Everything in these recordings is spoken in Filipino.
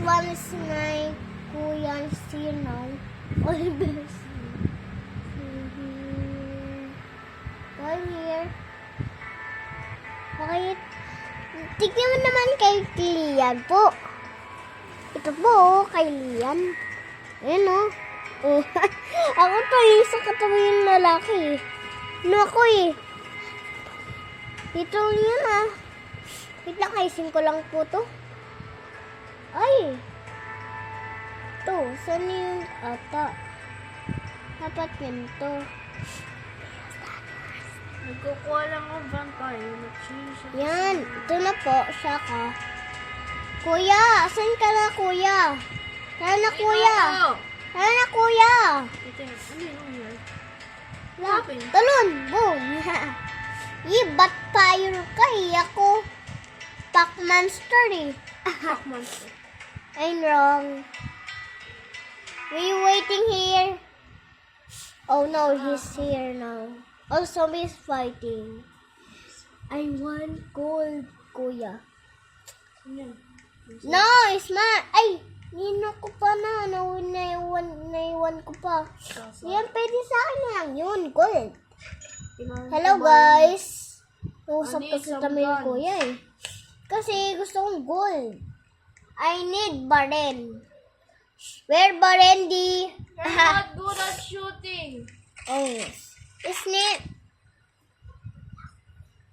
one is my kuya here now. Always. Come here. Okay. Tignan mo naman kay Lian po. Ito po, kay Lian. Ayan o. Oh. Ako to yung sa katabi yung lalaki. Ano ako eh. Ito yun ah. Wait lang, ayusin ko lang po to. Ay. Ito, saan yung ata? Dapat yun to. Nagkukuha lang ng vampire. Yan, ito na po, siya ka. Kuya, saan ka na kuya? Saan na kuya? Saan na kuya? Ito yun. Ano yun? Talon, boom. Ba't fire ka eh? Ako, Pac-Monster eh. Pac-Monster. I'm wrong. Were you waiting here? Oh no, he's here now. Oh, zombies fighting. I want gold, kuya. No, it's not. Ay, nino ko pa na. Naiwan ko pa. Yan, pwede sa akin na lang yun. Gold. Hello, guys. Nausap kasi kami yung kuya eh. Kasi gusto kong gold. I need Baren. Where Barendi? You're not good at shooting. Oh, yes. Isn't it?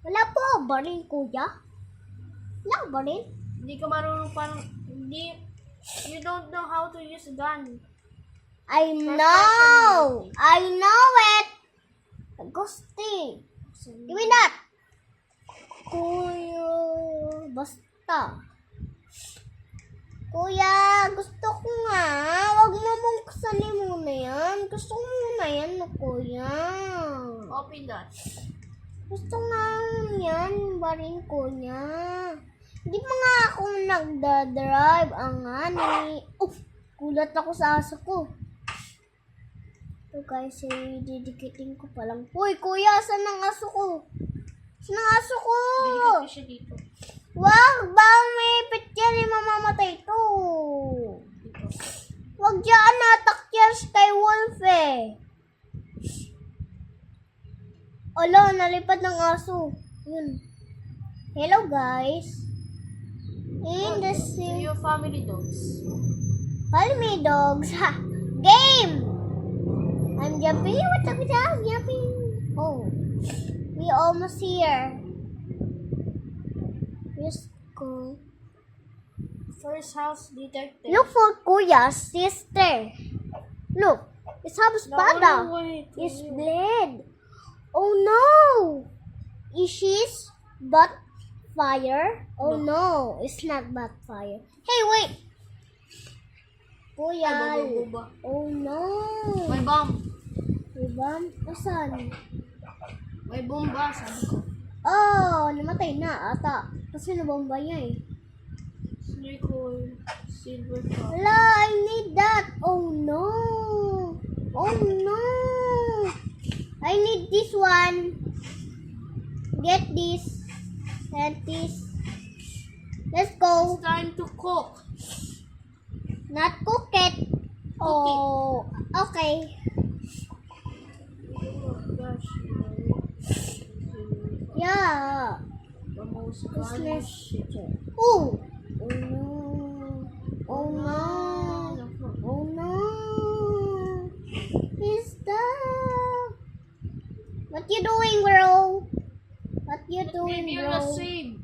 Wala po Baren, kuya. Wala Baren. Hindi ka marunong parang, hindi, you don't know how to use a gun. I know. I know it. Gusti. Give me that. Kuya. Basta. Kuya, gusto ko nga. Wag mo mong kasali muna yan. Gusto ko muna yan, no, kuya. Open that. Gusto nga yan, barin kuya. Hindi pa nga ako nagdadrive ang ani. Kulat ako sa aso ko. So guys, didikitin ko pa lang. Uy, kuya, saan ang aso ko? Saan ang aso ko? Dikit ko siya dito. Wag ba may pit yan, mamamatay to. Wag dyan, natak yan kay Wolf eh. Olo, nalipad ng aso. Yun. Hello guys. In the To your family dogs. Follow me dogs. Ha! Game! I'm jumping. What's up with that? Jumping. Oh. We almost here. Let's go. First house detective. Look for Kuya's sister. Look. It's have espada. It's blade. Oh no! Is she's butt fire? Oh no, it's not butt fire. Hey, wait! Kuya. Ay, baba. Oh no! May bomb. Diba? Asan? May bomba, sabi ko. Oh, namatay na ata. Kasi nabomba niya eh. Snake oil, silver cup. Wala, I need that. Oh no! Oh no! I need this one. Get this. And this. Let's go. It's time to cook. Not cook it. Oh, okay. Oh gosh. Yeah. The most Let's fun shit. Oh. Oh no. Oh no. Oh no. He's that? What you doing, bro? What you doing, Maybe bro? you'll save.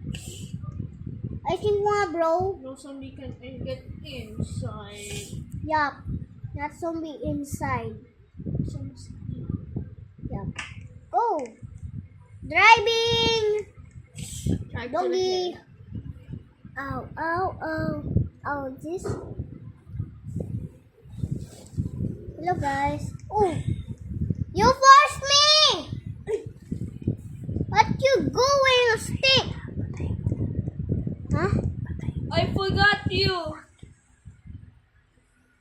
I think what, bro? No zombie can get inside. Yup. Not zombie inside. Yup. Go. Driving. Try to Doggy. the Ow, ow, ow. Oh, this. Hello, guys. Oh, you forced me. What you going, stick? Huh? I forgot you.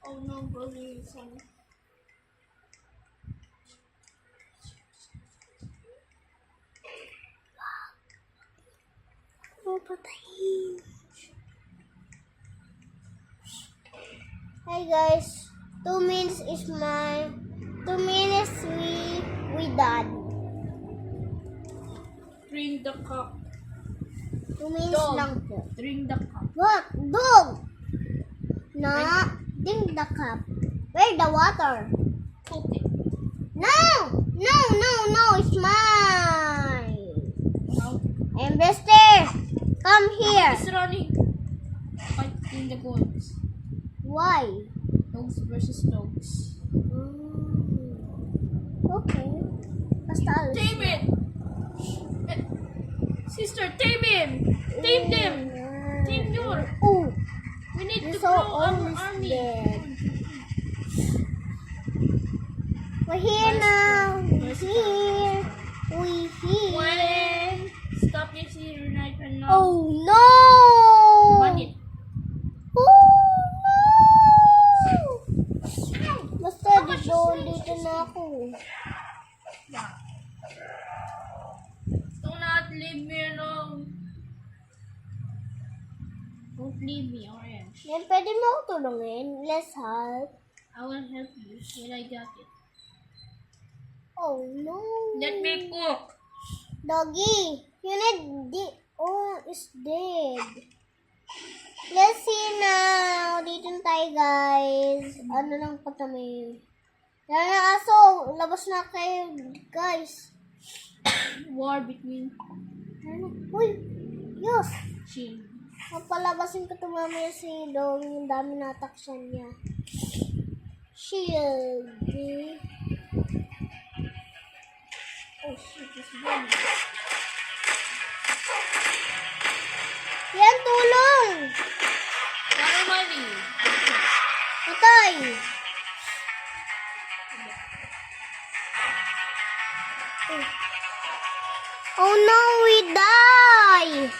Oh no, buddy. Oh, patayin. Hi guys. 2 minutes is my 2 minutes we done. Drink the cup. 2 minutes Dog. lang po. Drink the cup. What? Dog! Na, drink the cup. Where the water? Cook it. No! No, no, no, it's mine. Now, Investor, come here. it's running. Fight in the goals. Why? Dogs versus dogs. Okay. Basta alas. Tame it! Eh, Sister, tame him! Tame them! Tame your! Oh, We need to so grow our almost army. dead. We're here now. We're here. We here. When stop this here right and now. Oh no! Ban it. Oh no! Basta dito na ako. Do not leave me alone. Don't leave me, Orange. Yan, pwede mo ako tulungin. Let's help. I will help you when I got it. Oh no! Let me cook. Doggy, you need oh, it's dead. Let's see now. Dito na tayo, guys. Ano lang pa kami. Yan na aso. Labas na kayo, guys. War between Ano? Uy! Yes! Shin. Mapalabasin ko ito mamaya si Dong. Yung dami na-attacksyan niya. Shield. Oh shit, this one. Yan, tulong! Water money. Patay! Oh no, we die!